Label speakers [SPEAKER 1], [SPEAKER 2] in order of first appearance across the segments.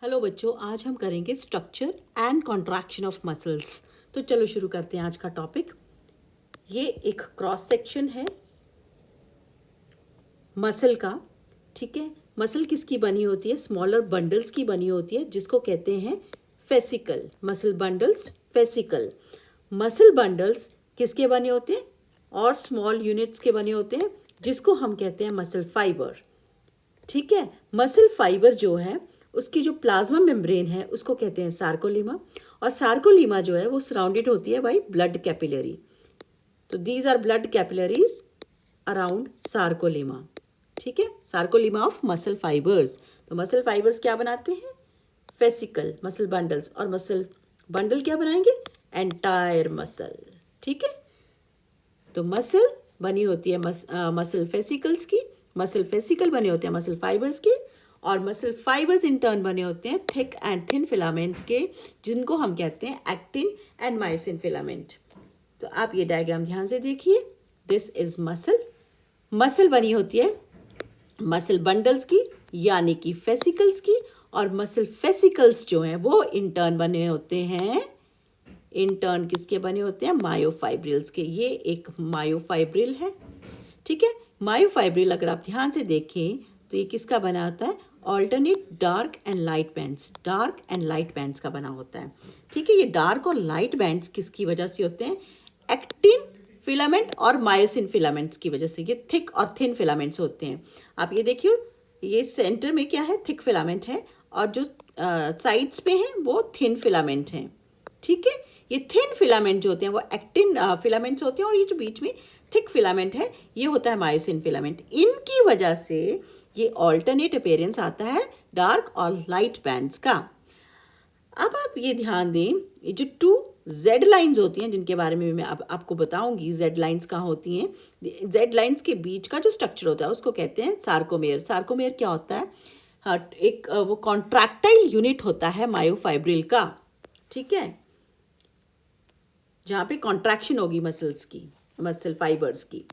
[SPEAKER 1] Hello बच्चों, आज हम करेंगे structure and contraction of muscles. तो चलो शुरू करते हैं आज का टॉपिक। ये एक क्रॉस सेक्शन है मसल का। ठीक है, मसल किसकी बनी होती है? स्मॉलर बंडल्स की बनी होती है, जिसको कहते हैं fascicle. Muscle bundles, fascicle. Muscle bundles किसके बने होते हैं? और स्मॉल यूनिट्स के बने होते हैं, जिसको हम कहते हैं मसल फाइबर। ठीक है, मसल फाइबर जो है उसकी जो प्लाज्मा मेम्ब्रेन है उसको कहते हैं सार्कोलीमा। और सार्कोलीमा जो है वो सराउंडेड होती है बाय ब्लड कैपिलरी। तो these are blood capillaries around sarcolemma. ठीक है, सार्कोलीमा ऑफ मसल फाइबर्स। तो मसल फाइबर्स क्या बनाते हैं? Fascicle, muscle bundles. और मसल बंडल क्या बनाएंगे? Entire muscle. ठीक है, तो मसल बनी होती है मसल फेसिकल्स की, मसल फेसिकल बने होते हैं मसल फाइबर्स के, और मसल फाइबर्स इन टर्न बने होते हैं थिक एंड थिन फिलामेंट्स के, जिनको हम कहते हैं एक्टिन एंड मायोसिन फिलामेंट। तो आप ये डायग्राम ध्यान से देखिए। This is muscle. मसल बनी होती है मसल बंडल्स की, यानी कि फेसिकल्स की, और मसल फेसिकल्स जो हैं वो इन टर्न बने होते हैं, इन टर्न किसके बने होते हैं? मायोफाइब्रिल्स के। ये एक मायोफाइब्रिल है। ठीक है, मायोफाइब्रिल अगर आप ध्यान से देखें तो ये किसका बना होता है? Alternate dark and light bands, dark and light bands का बना होता है। ठीक है, ये डार्क और लाइट बैंड्स किसकी वजह से होते हैं? एक्टिन फिलामेंट और मायोसिन फिलामेंट्स की वजह से। ये थिक और थिन फिलामेंट्स होते हैं। आप ये देखिए, ये सेंटर में क्या है? थिक फिलामेंट है, और जो साइड्स पे हैं वो थिन फिलामेंट हैं। ठीक है, ये थिन फिलामेंट जो होते हैं वो एक्टिन फिलामेंट्स होते हैं, और ये जो बीच में थिक फिलामेंट है ये होता है मायोसिन फिलामेंट। इनकी वजह से ये ऑल्टरनेट अपीयरेंस आता है डार्क और लाइट बैंड्स का। अब आप ये ध्यान दें, ये जो टू जेड लाइंस होती हैं, जिनके बारे में मैं अब आपको बताऊंगी जेड लाइंस कहाँ होती हैं। जेड लाइंस के बीच का जो स्ट्रक्चर होता है उसको कहते हैं सार्कोमेयर। सार्कोमेयर क्या होता है? हाँ, एक वो कॉन्ट्रैक्टाइल यूनिट होता है मायोफाइब्रिल का। ठीक है, जहाँ पे कॉन्ट्रैक्शन होगी मसल्स की, मसल फाइबर्स की।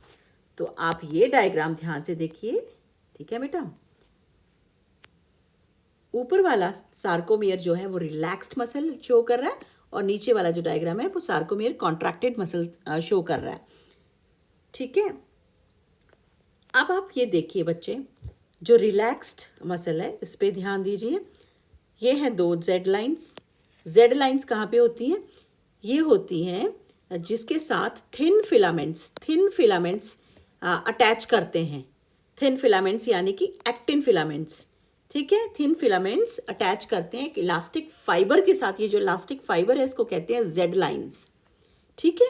[SPEAKER 1] तो आप ये डायग्राम ध्यान से देखिए। ठीक है बेटा, ऊपर वाला सार्कोमियर जो है वो रिलैक्स्ड मसल शो कर रहा है, और नीचे वाला जो डायग्राम है वो सार्कोमियर कॉन्ट्रैक्टेड मसल शो कर रहा है। ठीक है, अब आप ये देखिए बच्चे, जो रिलैक्स्ड मसल है इस पे ध्यान दीजिए। ये हैं दो जेड लाइंस। जेड लाइंस कहाँ पे होती हैं? ये होती हैं जिसके साथ थिन फिलामेंट्स अटैच करते हैं। थिन फिलामेंट्स यानी कि एक्टिन फिलामेंट्स। ठीक है, थिन फिलामेंट्स अटैच करते हैं एक इलास्टिक फाइबर के साथ। ये जो इलास्टिक फाइबर है इसको कहते हैं जेड लाइंस। ठीक है,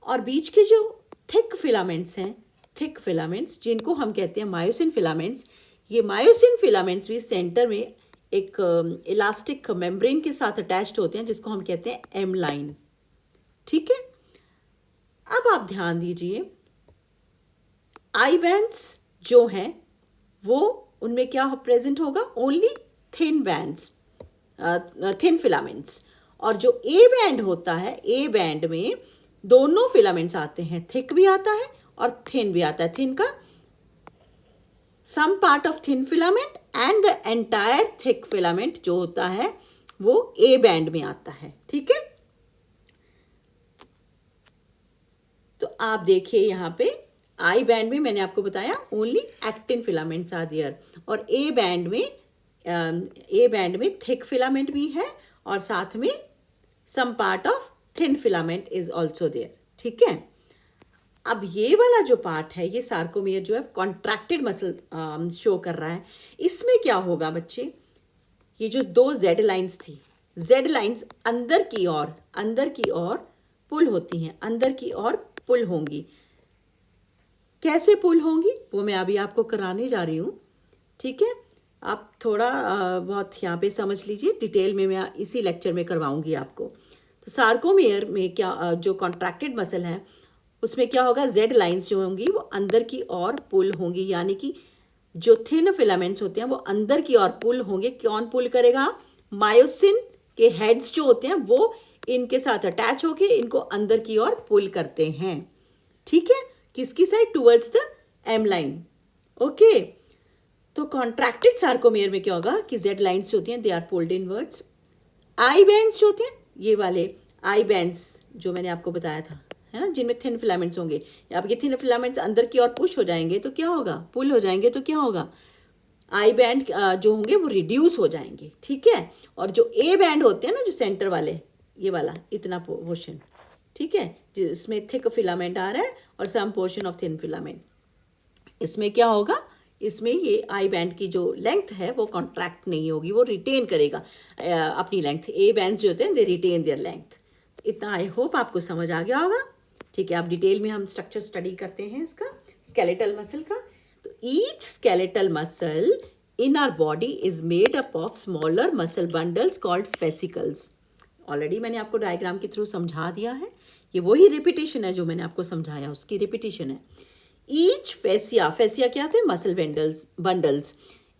[SPEAKER 1] और बीच के जो थिक फिलामेंट्स हैं, थिक फिलामेंट्स जिनको हम कहते हैं मायोसिन फिलामेंट्स, ये मायोसिन फिलामेंट्स भी सेंटर में एक इलास्टिक मेम्ब्रेन के साथ अटैच्ड होते हैं, जिसको हम कहते हैं एम लाइन। ठीक है, अब आप ध्यान दीजिए, आई बैंड्स जो हैं वो उनमें क्या प्रेजेंट होगा? Only thin bands, thin filaments. और जो ए बैंड होता है, ए बैंड में दोनों फिलामेंट्स आते हैं, थिक भी आता है और थिन भी आता है। थिन का some part of thin filament and the entire thick filament जो होता है वो ए बैंड में आता है। ठीक है, तो आप देखिए यहाँ पे आई बैंड में मैंने आपको बताया only actin filaments are there, और ए बैंड में थिक फिलामेंट भी है, और साथ में some part of thin filament is also there. ठीक है, अब ये वाला जो पार्ट है, ये सार्कोमियर जो है कॉन्ट्रैक्टेड मसल शो कर रहा है। इसमें क्या होगा बच्चे? ये जो दो जेड लाइंस थी, जेड लाइंस अंदर की ओर पुल होती हैं, अंदर की ओर पुल होंगी। कैसे पुल होंगी वो मैं अभी आपको कराने जा रही हूँ। ठीक है, आप थोड़ा बहुत यहाँ पे समझ लीजिए, डिटेल में मैं इसी लेक्चर में करवाऊंगी आपको। तो सार्कोमियर में क्या जो कॉन्ट्रैक्टेड मसल है उसमें क्या होगा? जेड लाइंस जो होंगी वो अंदर की ओर पुल होंगी, यानी कि जो थिन फिलामेंट्स होते हैं वो अंदर की ओर पुल होंगे। कौन पुल करेगा? मायोसिन के हेड्स जो होते हैं वो इनके साथ अटैच होके इनको अंदर की ओर पुल करते हैं। ठीक है, किसकी side? Towards the M line. Okay, तो कॉन्ट्रैक्टेड सार्कोमियर में क्या होगा कि जेड लाइन्स होती हैं, they are pulled inwards. I bands जो होते हैं, ये वाले आई बैंड्स जो मैंने आपको बताया था, है ना, जिनमें थिन फिलामेंट्स होंगे, अब ये थिन फिलामेंट्स अंदर की ओर पुश हो जाएंगे तो क्या होगा, पुल हो जाएंगे तो क्या होगा, आई बैंड जो होंगे वो रिड्यूस हो जाएंगे, ठीक है। और जो ए बैंड होते हैं ना, जो सेंटर वाले, ये वाला इतना पोर्शन, ठीक है, जिसमें थिक फिलामेंट आ रहा है और some portion of thin filament, इसमें क्या होगा, इसमें ये आई बैंड की जो लेंथ है वो कॉन्ट्रैक्ट नहीं होगी, वो रिटेन करेगा अपनी लेंथ। ए बैंड जो होते हैं दे रिटेन देयर लेंथ। इतना आई होप आपको समझ आ गया होगा, ठीक है। अब डिटेल में हम स्ट्रक्चर स्टडी करते हैं इसका, स्केलेटल मसल का। तो each skeletal muscle in our body is made up of smaller muscle bundles called fascicles. Already मैंने आपको डायग्राम के थ्रू समझा दिया है, ये वही रिपीटेशन है जो मैंने आपको समझाया, उसकी रिपीटेशन है। ईच फेसिया, फेसिया क्या होते हैं, muscle bundles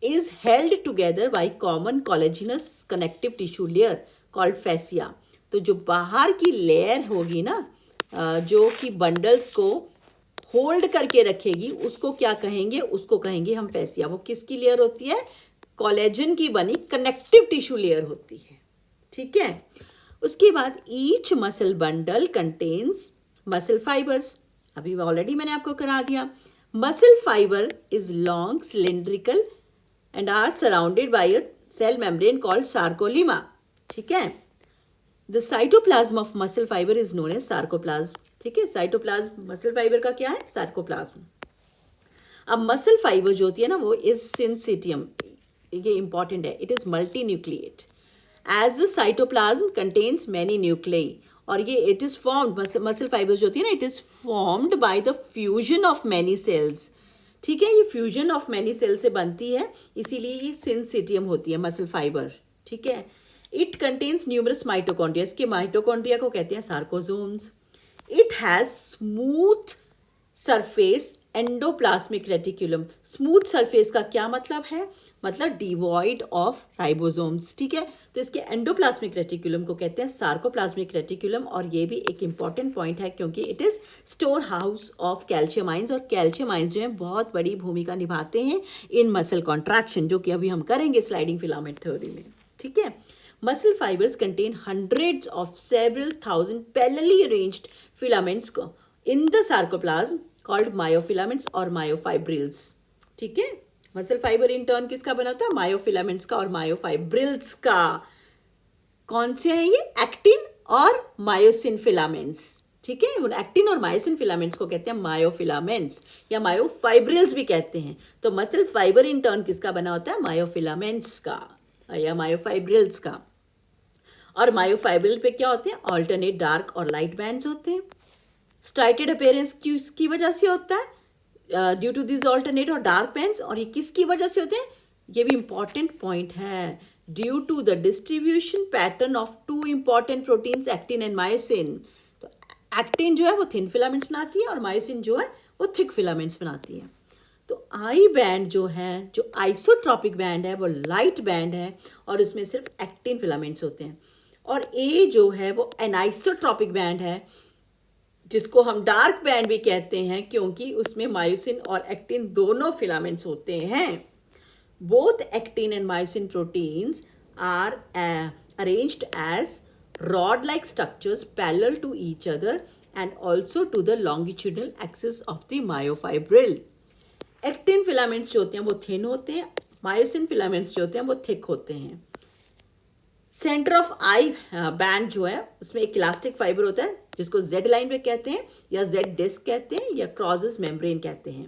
[SPEAKER 1] is held together by common collagenous connective tissue layer called fascia. तो जो बाहर की लेयर होगी ना, जो कि बंडल्स को होल्ड करके रखेगी, उसको क्या कहेंगे, उसको कहेंगे हम फेसिया। वो किसकी लेयर होती है, कोलेजन की बनी कनेक्टिव टिश्यू लेयर होती है, ठीक है। उसके बाद each muscle bundle contains muscle fibers, अभी ऑलरेडी मैंने आपको करा दिया। Muscle fiber is long cylindrical and are surrounded by a cell membrane called sarcolemma, ठीक है। The cytoplasm of muscle fiber is known as sarcoplasm, ठीक है। साइटोप्लाज्म मसल फाइबर का क्या है, सार्कोप्लाज्म। अब मसल फाइबर जो होती है ना, वो इज सिंसिटियम, ये इंपॉर्टेंट है, it is multi nucleate as the cytoplasm contains many nuclei. और ये it is formed, muscle fiber जो होती है ना, it is formed by the fusion of many cells, ठीक है। ये फ्यूजन ऑफ मैनी सेल से बनती है, इसीलिए ये सिंसिटियम होती है मसल फाइबर, ठीक है। इट कंटेन्स न्यूमरस माइटोकॉन्ड्रिया, इसके माइटोकॉन्ड्रिया को कहते हैं sarcosomes. It has smooth surface endoplasmic reticulum. Smooth surface का क्या मतलब है, मतलब डिवॉइड ऑफ राइबोसोम्स, ठीक है। तो इसके एंडोप्लाज्मिक रेटिकुलम को कहते हैं सार्कोप्लाज्मिक रेटिकुलम। और ये भी एक इंपॉर्टेंट पॉइंट है क्योंकि it is store house of calcium ions, और कैल्शियम आयंस जो है बहुत बड़ी भूमिका निभाते हैं इन मसल कॉन्ट्रैक्शन, जो कि अभी हम करेंगे स्लाइडिंग फिलामेंट थ्योरी में, ठीक है। Muscle fibers contain hundreds of several thousand parallelly arranged filaments in the sarcoplasm called myofilaments or myofibrils, ठीक है। मसल फाइबर इन टर्न किसका बना होता है, मायोफिलामेंट्स का और मायोफाइब्रिल्स का। कौन से हैं ये, एक्टिन और मायोसिन फिलामेंट्स, ठीक है। उन एक्टिन और मायोसिन फिलामेंट्स को कहते हैं मायोफिलामेंट्स या मायोफाइब्रिल्स भी कहते हैं। तो मसल फाइबर इन टर्न किसका बना होता है, मायोफिलामेंट्स का या मायोफाइब्रिल्स का। और मायोफाइब्रिल पे क्या होते हैं, ऑल्टरनेट डार्क और लाइट बैंड्स होते हैं। स्ट्राइटेड अपीयरेंस किसकी वजह से होता है, ड्यू टू दिस ऑल्टरनेट और डार्क बैंड्स। और ये किसकी वजह से होते हैं, ये भी इंपॉर्टेंट पॉइंट है, due to the distribution pattern of two important proteins actin and myosin. तो एक्टिन जो है वो थिन फिलामेंट्स बनाती है और मायोसिन जो है वो थिक फिलामेंट्स बनाती है। तो आई बैंड जो है, जो आइसोट्रॉपिक बैंड है, वो लाइट बैंड है और उसमें सिर्फ एक्टिन फिलामेंट्स होते हैं। और ए जो है वो एनाइसोट्रॉपिक बैंड है, जिसको हम डार्क बैंड भी कहते हैं क्योंकि उसमें मायोसिन और एक्टिन दोनों फिलामेंट्स होते हैं। Both actin and myosin proteins are arranged as rod like structures parallel to each other and also to the longitudinal axis of the myofibril. Actin filaments जो होते हैं वो थिन होते हैं, मायोसिन फिलामेंट्स जो होते हैं वो थिक होते हैं। सेंटर ऑफ आई बैंड जो है उसमें एक इलास्टिक फाइबर होता है जिसको जेड लाइन पे कहते हैं या जेड डिस्क कहते हैं या क्रॉसेस मेम्ब्रेन कहते हैं।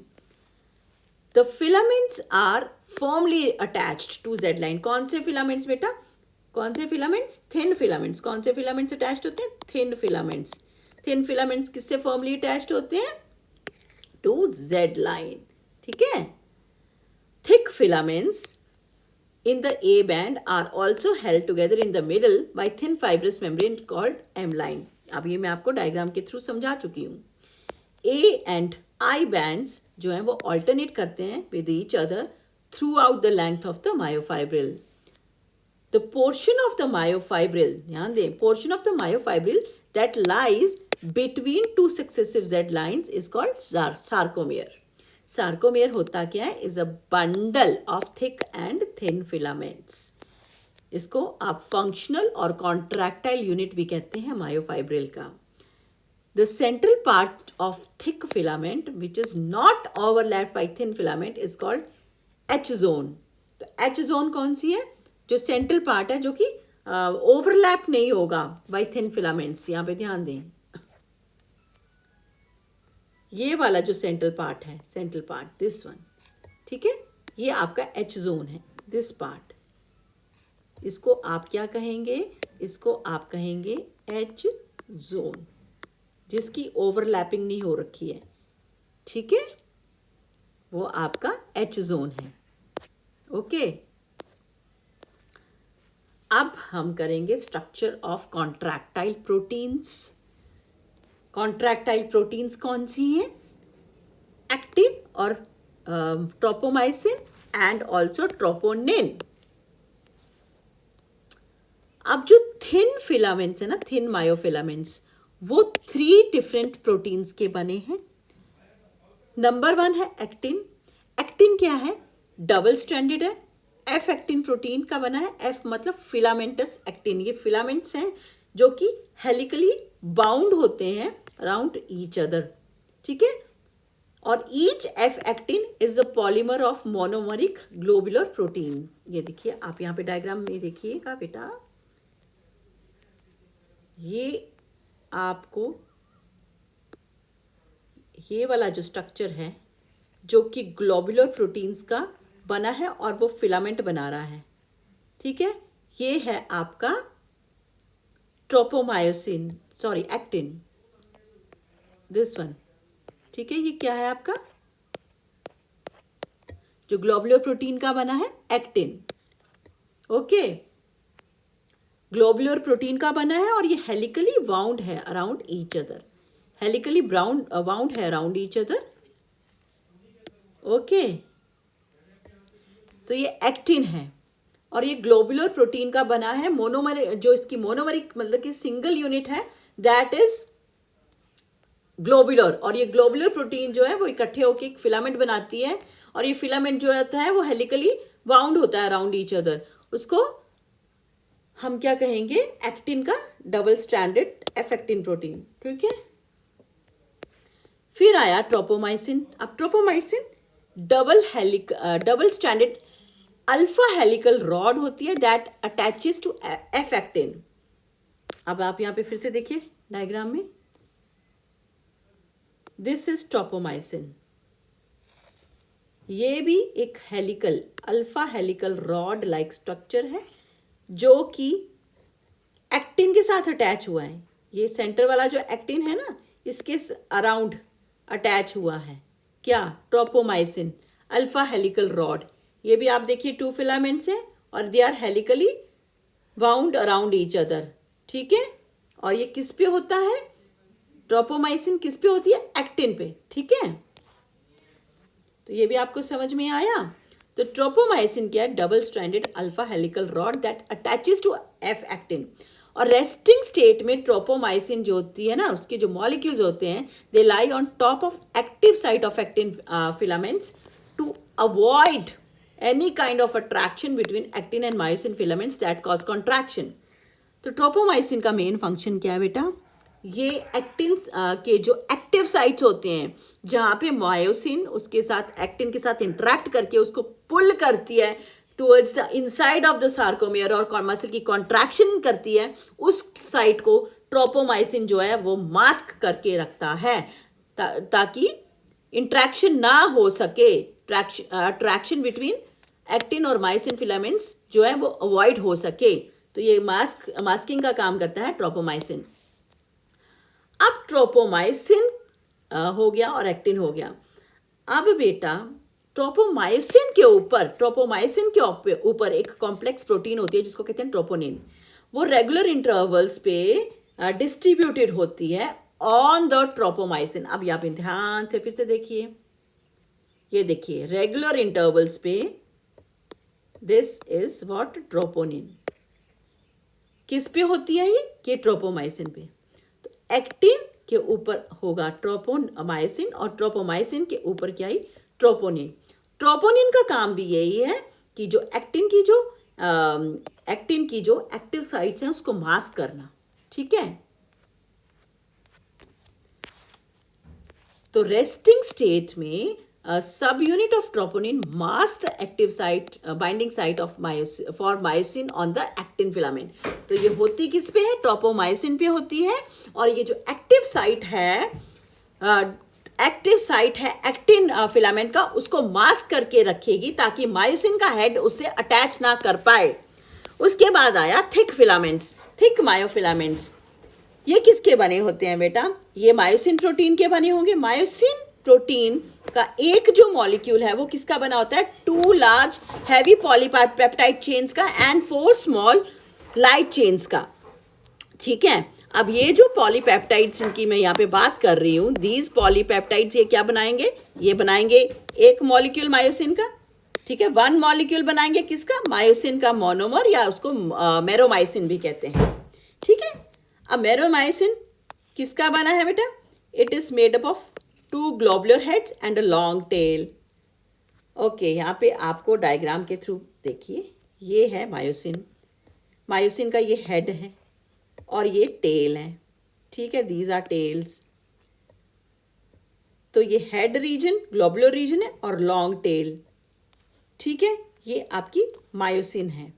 [SPEAKER 1] The filaments are firmly attached to Z line. कौन से फिलामेंट्स बेटा, कौन से फिलामेंट्स, थिन फिलामेंट्स। कौन से फिलामेंट्स अटैच्ड होते हैं, थिन फिलामेंट्स। थिन फिलामेंट्स किससे फर्मली अटैच्ड होते हैं, टू जेड लाइन, ठीक है। Thick filaments in the A band are also held together in the middle by thin fibrous membrane called M line. अब ये मैं आपको डायग्राम के थ्रू समझा चुकी हूँ। A and I bands जो हैं वो alternate करते हैं with each other throughout the length of the myofibril. The portion of the myofibril, ध्यान दें, portion of the myofibril that lies between two successive Z lines is called sarcomere. Sarcomere होता क्या है? Is a bundle of thick and thin filaments. इसको आप functional और contractile unit भी कहते हैं मायोफाइब्रिल का। The central part of thick filament which is not overlap by thin filament is called H zone. तो एच जोन कौन सी है? जो सेंट्रल पार्ट है जो कि ओवरलैप नहीं होगा बाई थिन फिलामेंट्स। यहाँ पे ध्यान दें, ये वाला जो सेंट्रल पार्ट है, सेंट्रल पार्ट दिस वन, ठीक है, ये आपका एच जोन है, दिस पार्ट। इसको आप क्या कहेंगे? इसको आप कहेंगे एच जोन, जिसकी ओवरलैपिंग नहीं हो रखी है, ठीक है, वो आपका एच जोन है। ओके, अब हम करेंगे structure of contractile proteins. Contractile proteins कौन सी हैं? एक्टिन और ट्रोपोमाइसिन एंड ऑल्सो ट्रोपोनिन। अब जो थिन फिलामेंट्स है ना, थिन मायोफिलामेंट्स, वो 3 डिफरेंट प्रोटीन्स के बने हैं। नंबर 1 है एक्टिन। एक्टिन क्या है? डबल स्ट्रैंडेड है, एफ एक्टिन प्रोटीन का बना है। एफ मतलब फिलामेंटस एक्टिन। ये फिलामेंट्स हैं जो कि हेलिकली बाउंड होते हैं अराउंड ईच अदर, ठीक है। और each F actin is a polymer of monomeric globular protein. ये देखिए, आप यहाँ पे डायग्राम में देखिएगा बेटा, ये आपको ये वाला जो स्ट्रक्चर है जो कि ग्लोबुलर प्रोटीन्स का बना है और वो फिलामेंट बना रहा है, ठीक है, ये है आपका tropomyosin, sorry actin, this one, ठीक है। ये क्या है आपका? जो ग्लोबुलर प्रोटीन का बना है एक्टिन। ओके, ग्लोबुलर प्रोटीन का बना है और ये हेलिकली वाउंड है around each other, helically wound है अराउंड ईच अदर। ओके, तो ये एक्टिन है और ये ग्लोबुलर प्रोटीन का बना है। मोनोमर, जो इसकी मोनोमरिक मतलब कि सिंगल यूनिट है, दैट इज ग्लोबुलर। और ये ग्लोबुलर प्रोटीन जो है वो इकट्ठे होकर एक फिलामेंट बनाती है और ये फिलामेंट जो होता है वो हेलिकली वाउंड होता है अराउंड ईच अदर। उसको हम क्या कहेंगे? एक्टिन का double stranded F actin protein, ठीक है। फिर आया ट्रोपोमाइसिन। अब tropomyosin double stranded alpha helical rod होती है that attaches to F actin. अब आप यहां पे फिर से देखिए डायग्राम में, दिस इज ट्रोपोमाइसिन। ये भी एक helical alpha helical rod like structure है जो कि एक्टिन के साथ अटैच हुआ है। ये सेंटर वाला जो एक्टिन है ना, इसके अराउंड अटैच हुआ है क्या? Tropomyosin alpha helical rod. ये भी आप देखिए 2 फिलामेंट्स हैं और they are helically wound around each other, ठीक है। और ये किस पे होता है? ट्रोपोमाइसिन किस पे होती है? एक्टिन पे, ठीक है। तो ये भी आपको समझ में आया। तो ट्रोपोमाइसिन क्या है? Double stranded alpha helical rod that attaches to F actin. और रेस्टिंग स्टेट में ट्रोपोमाइसिन जो होती है ना, उसके जो मॉलिक्यूल्स होते हैं, they lie on top of active site of actin filaments to avoid any kind of attraction between actin and myosin filaments that cause contraction. तो ट्रोपोमाइसिन का मेन फंक्शन क्या है बेटा? ये एक्टिन के जो एक्टिव साइट्स होते हैं जहाँ पे मायोसिन उसके साथ एक्टिन के साथ इंटरेक्ट करके उसको पुल करती है towards the inside of the sarcomere और मसल की कॉन्ट्रैक्शन करती है, उस साइट को ट्रोपोमाइसिन जो है वो मास्क करके रखता है ताकि इंट्रैक्शन ना हो सके, अट्रैक्शन बिटवीन एक्टिन और मायोसिन फिलामेंट्स जो है वो अवॉइड हो सके। तो ये मास्किंग का काम करता है ट्रोपोमाइसिन। अब ट्रोपोमाइसिन हो गया और एक्टिन हो गया। अब बेटा ट्रोपोमाइसिन के ऊपर एक कॉम्प्लेक्स प्रोटीन होती है जिसको कहते हैं ट्रोपोनिन। वो रेगुलर इंटरवल्स पे डिस्ट्रीब्यूटेड होती है ऑन द ट्रोपोमाइसिन। अब यहाँ पे ध्यान से फिर से देखिए, ये देखिए रेगुलर इंटरवल्स पे दिस इज व्हाट? ट्रोपोनिन। किस पे होती है ये ट्रोपोमाइसिन पे। तो एक्टिन के ऊपर होगा ट्रोपोमाइसिन और ट्रोपोमाइसिन के ऊपर क्या है? ट्रोपोनिन। ट्रोपोनिन का काम भी यही है कि जो एक्टिन की जो एक्टिव साइट्स हैं उसको मास्क करना, ठीक है। तो रेस्टिंग स्टेट में सब unit of troponin mask the active site binding site of for myosin on the actin filament. तो ये होती किस पे है? ट्रोपोमायोसिन पे होती है। और ये जो एक्टिव साइट है एक्टिन फिलामेंट का, उसको मास्क करके रखेगी ताकि मायोसिन का हेड उससे अटैच ना कर पाए। उसके बाद आया थिक फिलामेंट्स, थिक मायोफिलामेंट्स। ये किसके बने होते हैं बेटा? ये मायोसिन प्रोटीन के बने होंगे। मायोसिन प्रोटीन का एक जो मॉलिक्यूल है वो किसका बना होता है? 2 लार्ज हैवी पॉलीपेप्टाइड चेन्स का एंड 4 स्मॉल लाइट चेन्स का, ठीक है। अब ये जो पॉलीपेप्टाइड्स इनकी मैं यहाँ पे बात कर रही हूँ, दीज पॉलीपेप्टाइड्स ये क्या बनाएंगे? ये बनाएंगे एक मॉलिक्यूल मायोसिन का, ठीक है। 1 मॉलिक्यूल बनाएंगे किसका? मायोसिन का मोनोमर, या उसको मेरोमाइसिन भी कहते हैं, ठीक है। अब मेरोमाइसिन किसका बना है बेटा? It is made up of 2 globular heads and a long tail. Okay, यहाँ पे आपको डायग्राम के थ्रू देखिए, ये है मायोसिन, मायोसिन का ये हेड है और ये टेल है, ठीक है। These are tails. तो ये हेड रीजन ग्लोबुलर रीजन है और लॉन्ग टेल, ठीक है। ये आपकी मायोसिन है।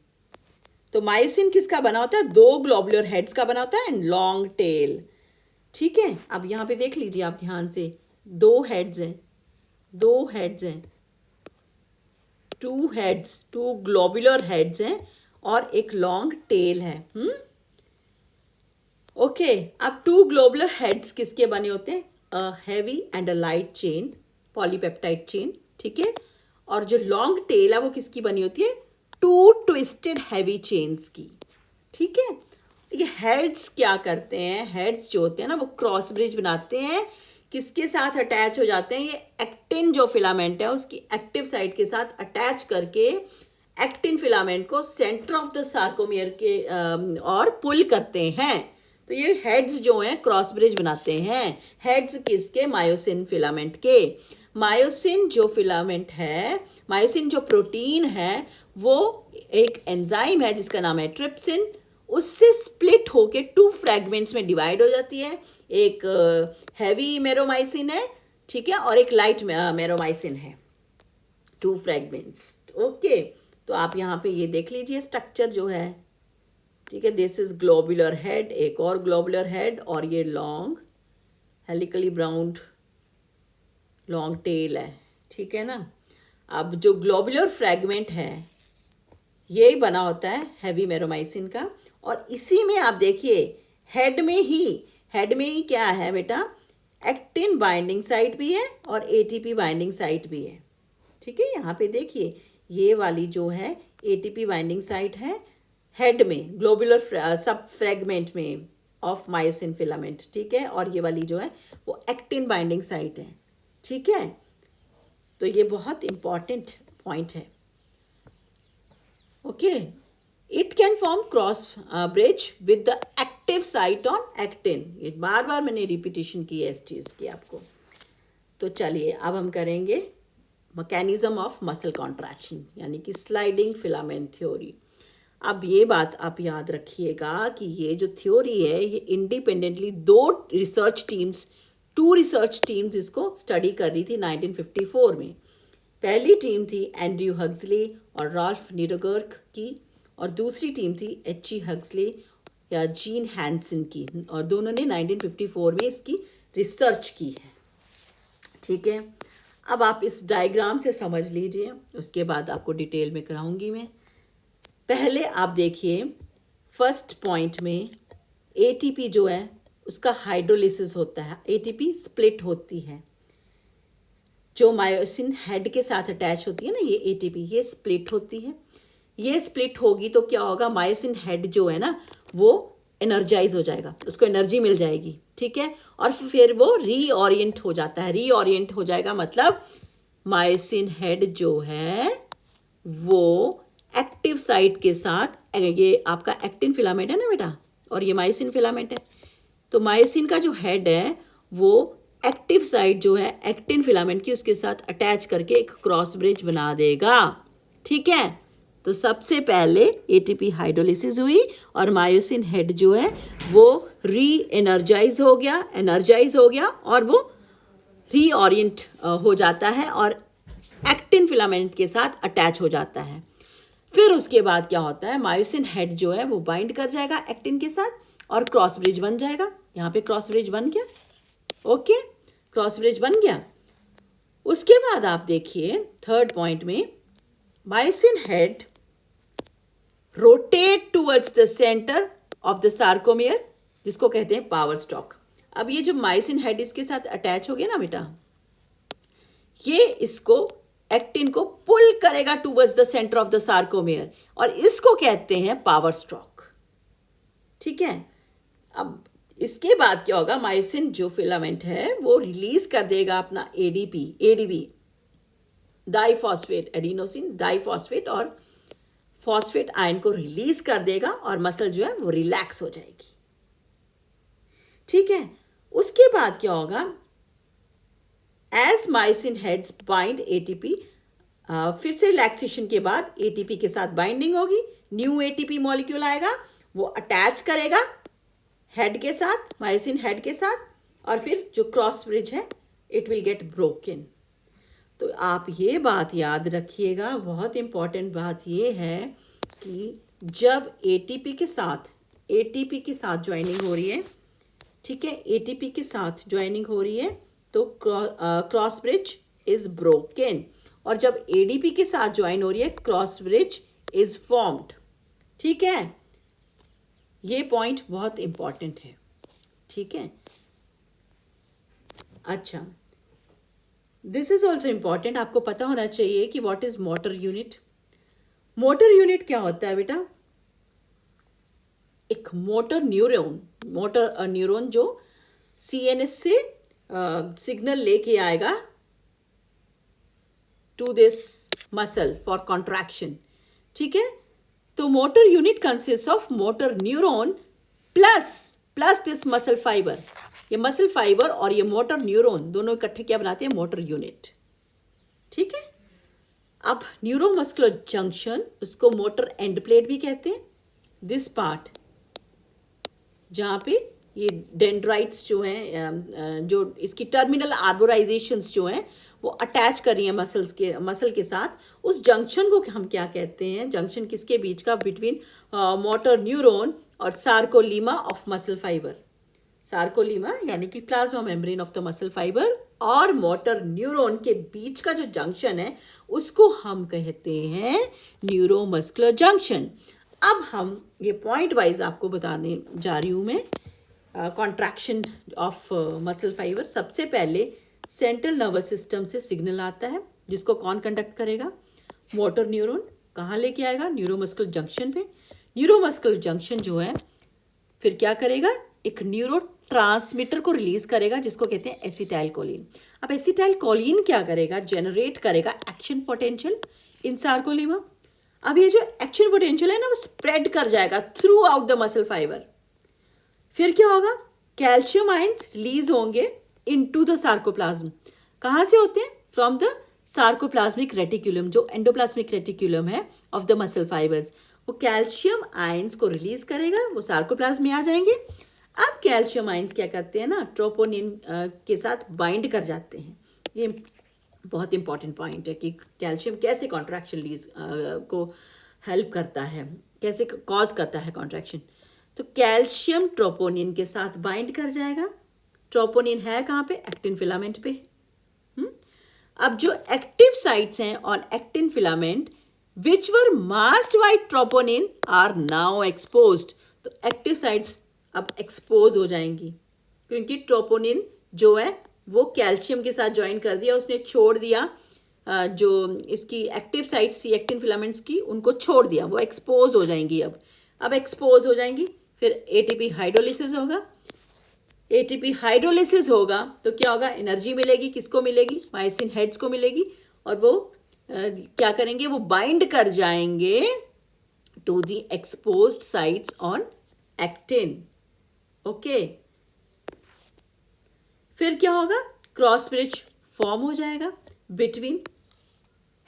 [SPEAKER 1] तो मायोसिन किसका बना होता है? 2 ग्लोबुलर हेड्स का बना होता है एंड लॉन्ग टेल, ठीक है। अब यहाँ पे देख लीजिए आप ध्यान से, 2 हेड्स हैं, 2 हेड्स हैं, 2 ग्लोबुलर हेड्स हैं और एक लॉन्ग टेल है। ओके, अब 2 ग्लोबुलर हेड्स किसके बने होते हैं? A heavy and a light chain, polypeptide chain, ठीक है। और जो लॉन्ग टेल है वो किसकी बनी होती है? 2 ट्विस्टेड हैवी चेन्स की, ठीक है। ये हेड्स क्या करते हैं? हेड्स जो होते हैं ना वो क्रॉस ब्रिज बनाते हैं, किसके साथ अटैच हो जाते हैं? ये एक्टिन जो फिलामेंट है उसकी एक्टिव साइट के साथ अटैच करके एक्टिन फिलामेंट को सेंटर ऑफ द सार्कोमियर के और पुल करते हैं। तो ये हेड्स जो हैं क्रॉस ब्रिज बनाते हैं। हेड्स किसके? मायोसिन फिलामेंट के। मायोसिन जो फिलामेंट है, मायोसिन जो प्रोटीन है, वो एक एंजाइम है जिसका नाम है ट्रिप्सिन, उससे स्प्लिट होके 2 फ्रैगमेंट्स में डिवाइड हो जाती है। एक हैवी मेरोमाइसिन है, ठीक है, और एक लाइट मेरोमाइसिन है, 2 फ्रैगमेंट्स। ओके, तो आप यहाँ पे ये देख लीजिए स्ट्रक्चर जो है, ठीक है। दिस इज ग्लोबुलर हेड, एक और ग्लोबुलर हेड, और ये long helically browned long tail है, ठीक है ना। अब जो ग्लोबुलर फ्रैगमेंट है ये बना होता है हैवी मेरोमाइसिन का, और इसी में आप देखिए हेड में ही क्या है बेटा? एक्टिन बाइंडिंग साइट भी है और एटीपी बाइंडिंग साइट भी है, ठीक है। यहाँ पे देखिए ये वाली जो है एटीपी बाइंडिंग साइट है हेड में, ग्लोबुलर सब फ्रैगमेंट में ऑफ मायोसिन फिलामेंट, ठीक है। और ये वाली जो है वो एक्टिन बाइंडिंग साइट है, ठीक है। तो ये बहुत इंपॉर्टेंट पॉइंट है। Okay, it can form cross bridge with the active site on actin. ये बार बार मैंने रिपीटिशन की है इस चीज़ की आपको। तो चलिए अब हम करेंगे मैकेनिज्म ऑफ मसल कॉन्ट्रैक्शन, यानी कि स्लाइडिंग फिलामेंट थ्योरी। अब ये बात आप याद रखिएगा कि ये जो थ्योरी है ये इंडिपेंडेंटली 2 रिसर्च टीम्स इसको स्टडी कर रही थी 1954 में। पहली टीम थी एंड्रयू हक्सले और राल्फ नीडरबर्ग की, और दूसरी टीम थी एच.ई. हक्सले या जीन हैंसन की, और दोनों ने 1954 में इसकी रिसर्च की है, ठीक है। अब आप इस डायग्राम से समझ लीजिए, उसके बाद आपको डिटेल में कराऊंगी मैं। पहले आप देखिए फर्स्ट पॉइंट में एटीपी जो है उसका हाइड्रोलिसिस होता है, एटीपी स्प्लिट होती है। जो मायोसिन हेड के साथ अटैच होती है ना ये एटीपी, ये स्प्लिट होती है। ये स्प्लिट होगी तो क्या होगा? मायोसिन हेड जो है ना वो एनर्जाइज हो जाएगा, उसको एनर्जी मिल जाएगी, ठीक है। और फिर वो रीओरिएंट हो जाता है, रीओरिएंट हो जाएगा मतलब मायोसिन हेड जो है वो एक्टिव साइट के साथ, ये आपका एक्टिन फिलामेंट है ना बेटा, और ये मायोसिन फिलामेंट है। तो मायोसिन का जो हेड है वो एक्टिव साइट जो है एक्टिन फिलामेंट की उसके साथ अटैच करके एक क्रॉस ब्रिज बना देगा। ठीक है, तो सबसे पहले एटीपी हाइड्रोलिसिस हुई और मायोसिन हेड जो है वो एनर्जाइज हो गया और वो रीओरिएंट हो जाता है और एक्टिन फिलामेंट के साथ अटैच हो जाता है। फिर उसके बाद क्या होता है, मायोसिन हेड जो है वो बाइंड कर जाएगा एक्टिन के साथ और क्रॉस ब्रिज बन जाएगा। यहाँ पे क्रॉस ब्रिज बन गया। ओके, क्रॉस ब्रिज बन गया। उसके बाद आप देखिए थर्ड पॉइंट में, myosin head rotate towards the centre of the sarcomere, जिसको कहते हैं पावर स्टॉक। अब ये जो मायोसिन हेड इसके साथ अटैच हो गया ना बेटा, ये इसको एक्टिन को पुल करेगा towards the centre of the sarcomere और इसको कहते हैं पावर स्टॉक। ठीक है, अब इसके बाद क्या होगा, मायोसिन जो फिलामेंट है वो रिलीज कर देगा अपना एडीबी डाइफॉस्फेट, एडिनोसिन डाइफॉस्फेट और फॉस्फेट आयन को रिलीज कर देगा और मसल जो है वो रिलैक्स हो जाएगी। ठीक है, उसके बाद क्या होगा, as myosin heads bind ATP, फिर से रिलैक्सेशन के बाद एटीपी के साथ बाइंडिंग होगी, न्यू एटीपी मॉलिक्यूल आएगा, वो अटैच करेगा हेड के साथ, मायोसिन हेड के साथ, और फिर जो क्रॉस ब्रिज है इट विल गेट ब्रोकन। तो आप ये बात याद रखिएगा, बहुत इंपॉर्टेंट बात ये है कि जब एटीपी के साथ ज्वाइनिंग हो रही है, ठीक है, एटीपी के साथ ज्वाइनिंग हो रही है तो क्रॉस ब्रिज इज ब्रोकन, और जब एडीपी के साथ ज्वाइन हो रही है क्रॉस ब्रिज इज फॉर्म्ड। ठीक है, ये पॉइंट बहुत इंपॉर्टेंट है। ठीक है, अच्छा, दिस इज ऑल्सो इंपॉर्टेंट, आपको पता होना चाहिए कि what is motor unit. Motor unit क्या होता है बेटा, एक मोटर न्यूरॉन जो सीएनएस से सिग्नल लेके आएगा to this muscle for contraction. ठीक है, तो motor unit consist of motor neuron plus this muscle fiber. ये मसल फाइबर और ये मोटर न्यूरॉन दोनों इकट्ठे क्या बनाते हैं, मोटर यूनिट। ठीक है, अब न्यूरोमस्कुलर जंक्शन, उसको मोटर एंड प्लेट भी कहते हैं। दिस पार्ट जहाँ पे ये डेंड्राइट्स जो हैं, जो इसकी टर्मिनल आर्बोराइजेशंस जो हैं वो अटैच कर रही हैं मसल के साथ, उस जंक्शन को हम क्या कहते हैं, जंक्शन किसके बीच का, बिटवीन मोटर न्यूरॉन और सार्कोलीमा ऑफ मसल फाइबर। सार्कोलीमा यानी कि plasma membrane of the muscle fiber और मोटर न्यूरॉन के बीच का जो जंक्शन है उसको हम कहते हैं न्यूरोमस्कुलर जंक्शन। अब हम ये पॉइंट वाइज आपको बताने जा रही हूँ मैं, कॉन्ट्रैक्शन ऑफ मसल फाइबर। सबसे पहले सेंट्रल नर्वस सिस्टम से सिग्नल आता है जिसको कौन कंडक्ट करेगा, मोटर न्यूरॉन। कहाँ लेके आएगा, न्यूरोमस्कुलर जंक्शन पे। न्यूरोमस्कुलर जंक्शन जो है फिर क्या करेगा, एक न्यूरो ट्रांसमीटर को रिलीज करेगा जिसको कहते हैं एसिटाइल कोलिन। अब एसिटाइल कोलिन क्या करेगा, जनरेट करेगा एक्शन पोटेंशियल इन सार्कोलीमा। अब ये जो एक्शन पोटेंशियल है ना वो स्प्रेड कर जाएगा through out the muscle fibre. फिर क्या होगा, कैल्शियम आयंस रिलीज होंगे इनटू द सार्कोप्लाज्म। कहाँ से होते हैं, फ्रॉम द सार्कोप्लाज्मिक रेटिकुलम, जो एंडोप्लाज्मिक रेटिकुलम है ऑफ द मसल फाइबर्स। वो कैल्शियम आयंस को रिलीज करेगा, वो सार्कोप्लाज्म में आ जाएंगे। अब कैल्शियम आयंस क्या करते हैं ना, ट्रोपोनिन के साथ बाइंड कर जाते हैं। ये बहुत इंपॉर्टेंट पॉइंट है कि कैल्शियम कैसे कॉन्ट्रैक्शन को हेल्प करता है, कैसे कॉज करता है कॉन्ट्रैक्शन। तो कैल्शियम ट्रोपोनिन के साथ बाइंड कर जाएगा। ट्रोपोनिन है कहाँ पे, एक्टिन फिलामेंट पे। अब जो एक्टिव साइट्स हैं on actin filament which were masked by troponin are now exposed. तो एक्टिव साइट्स अब एक्सपोज हो जाएंगी क्योंकि ट्रोपोनिन जो है वो कैल्शियम के साथ ज्वाइन कर दिया, उसने छोड़ दिया जो इसकी एक्टिव साइट्स थी एक्टिन फिलामेंट्स की, उनको छोड़ दिया, वो एक्सपोज हो जाएंगी। अब एक्सपोज हो जाएंगी, फिर एटीपी हाइड्रोलिसिस होगा। एटीपी हाइड्रोलिसिस होगा तो क्या होगा, एनर्जी मिलेगी, किसको मिलेगी, मायोसिन हेड्स को मिलेगी, और वो क्या करेंगे, वो बाइंड कर जाएंगे to the exposed sites on actin. Okay, फिर क्या होगा, क्रॉस ब्रिज फॉर्म हो जाएगा between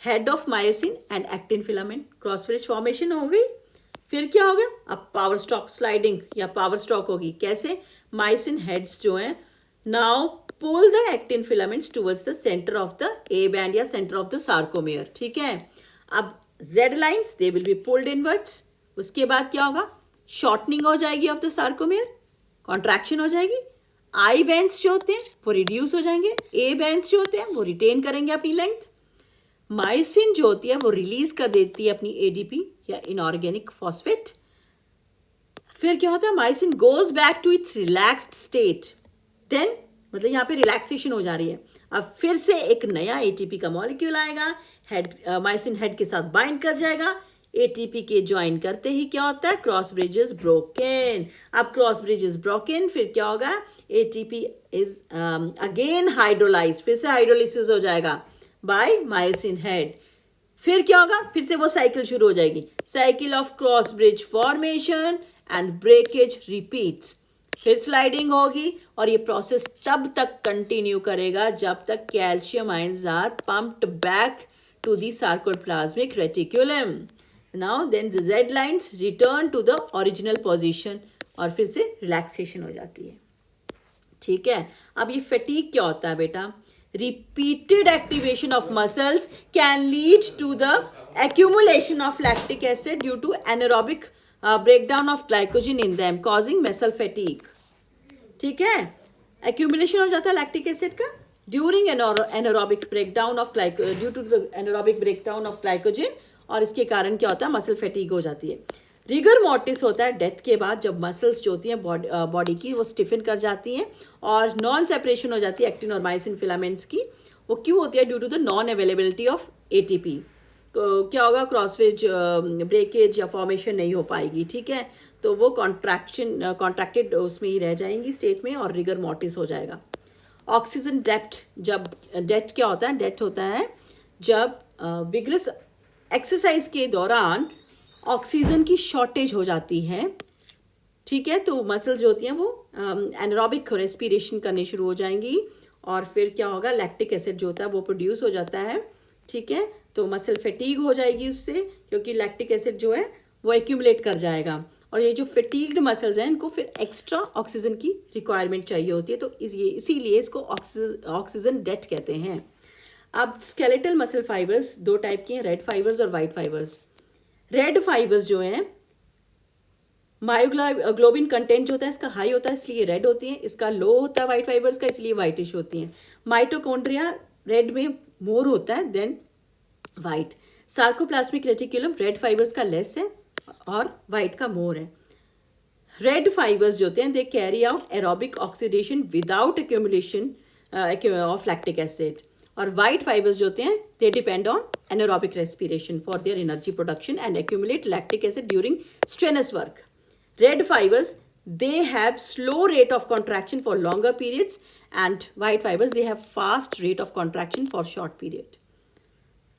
[SPEAKER 1] head of myosin and actin filament, cross bridge formation हो गई। फिर क्या होगा, अब पावर स्टॉक स्लाइडिंग या पावर स्टॉक होगी। कैसे, मायोसिन हेड्स जो हैं now pull the actin filaments towards the centre of the A band या सेंटर ऑफ द सार्कोमेयर, ठीक है। अब Z lines they will be pulled inwards. उसके बाद क्या होगा, शॉर्टनिंग हो जाएगी ऑफ द सार्कोमेयर, कॉन्ट्रैक्शन हो जाएगी। आई बैंड्स जो होते हैं वो रिड्यूस हो जाएंगे, ए बैंड्स जो होते हैं वो रिटेन करेंगे अपनी लेंथ। मायोसिन जो होती है वो रिलीज कर देती है अपनी एडीपी या इनऑर्गेनिक फॉस्फेट। फिर क्या होता है, myosin goes back to its relaxed state, then मतलब यहाँ पे रिलैक्सेशन हो जा रही है। अब फिर से एक नया एटीपी का मॉलिक्यूल आएगा, हेड मायोसिन हेड के साथ बाइंड कर जाएगा। एटीपी के ज्वाइन करते ही क्या होता है, क्रॉस ब्रिज इज ब्रोकन। अब क्रॉस ब्रिज इज ब्रोकन, फिर क्या होगा, एटीपी इज अगेन हाइड्रोलाइज, फिर से हाइड्रोलिसिस हो जाएगा बाय मायोसिन हेड। फिर क्या होगा, फिर से वो साइकिल शुरू हो जाएगी, cycle of cross bridge formation and breakage repeats. फिर स्लाइडिंग होगी और ये प्रोसेस तब तक कंटिन्यू करेगा जब तक calcium ions are pumped back to the sarcoplasmic reticulum. Now then the Z lines return to the original position और फिर से रिलैक्सेशन हो जाती है, ठीक है। अब ये फटीग क्या होता है बेटा, repeated activation of muscles can lead to the accumulation of lactic acid due to anaerobic breakdown of glycogen in them causing muscle fatigue, ठीक है। accumulation हो जाता है lactic acid का during anaerobic breakdown of due to the anaerobic breakdown of glycogen, और इसके कारण क्या होता है, मसल फैटीग हो जाती है। रिगर मोर्टिस होता है डेथ के बाद, जब मसल्स जो होती हैं बॉडी की वो स्टिफन कर जाती हैं और नॉन सेपरेशन हो जाती है एक्टिन और मायोसिन फिलामेंट्स की। वो क्यों होती है, due to the non availability of ATP. क्या होगा, क्रॉस ब्रिज ब्रेकेज या फॉर्मेशन नहीं हो पाएगी, ठीक है। तो वो कॉन्ट्रैक्टेड उसमें ही रह जाएंगी स्टेट में और रिगर मोर्टिस हो जाएगा। ऑक्सीजन डेप्थ, जब डेथ क्या होता है, डेथ होता है जब विग्रस एक्सरसाइज के दौरान ऑक्सीजन की शॉर्टेज हो जाती है, ठीक है। तो मसल्स जो होती हैं वो एनारोबिक रेस्पिरेशन करने शुरू हो जाएंगी और फिर क्या होगा, लैक्टिक एसिड जो होता है वो प्रोड्यूस हो जाता है, ठीक है। तो मसल फैटीग हो जाएगी उससे, क्योंकि लैक्टिक एसिड जो है वो एक्यूमुलेट कर जाएगा और ये जो फैटीग्ड मसल्स हैं इनको फिर एक्स्ट्रा ऑक्सीजन की रिक्वायरमेंट चाहिए होती है, तो इसीलिए इसको ऑक्सीजन डेथ कहते हैं। अब स्केलेटल मसल फाइबर्स दो टाइप के हैं, रेड फाइबर्स और वाइट फाइबर्स। रेड फाइबर्स जो हैं मायोग्लोबिन कंटेंट जो होता है इसका हाई होता है इसलिए रेड होती हैं, इसका लो होता है वाइट फाइबर्स का इसलिए वाइटिश होती हैं। माइटोकॉन्ड्रिया रेड में मोर होता है than white. Sarcoplasmic reticulum red fibers का लेस है और वाइट का मोर है। रेड फाइबर्स जो होते हैं they carry out aerobic oxidation without accumulation of lactic acid, और वाइट फाइबर्स जो होते हैं they depend on anaerobic respiration for their energy production and accumulate lactic acid during strenuous work. Red fibers, they have slow rate of contraction for longer periods, and white fibers, they have fast rate of contraction for short period.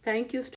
[SPEAKER 1] Thank you.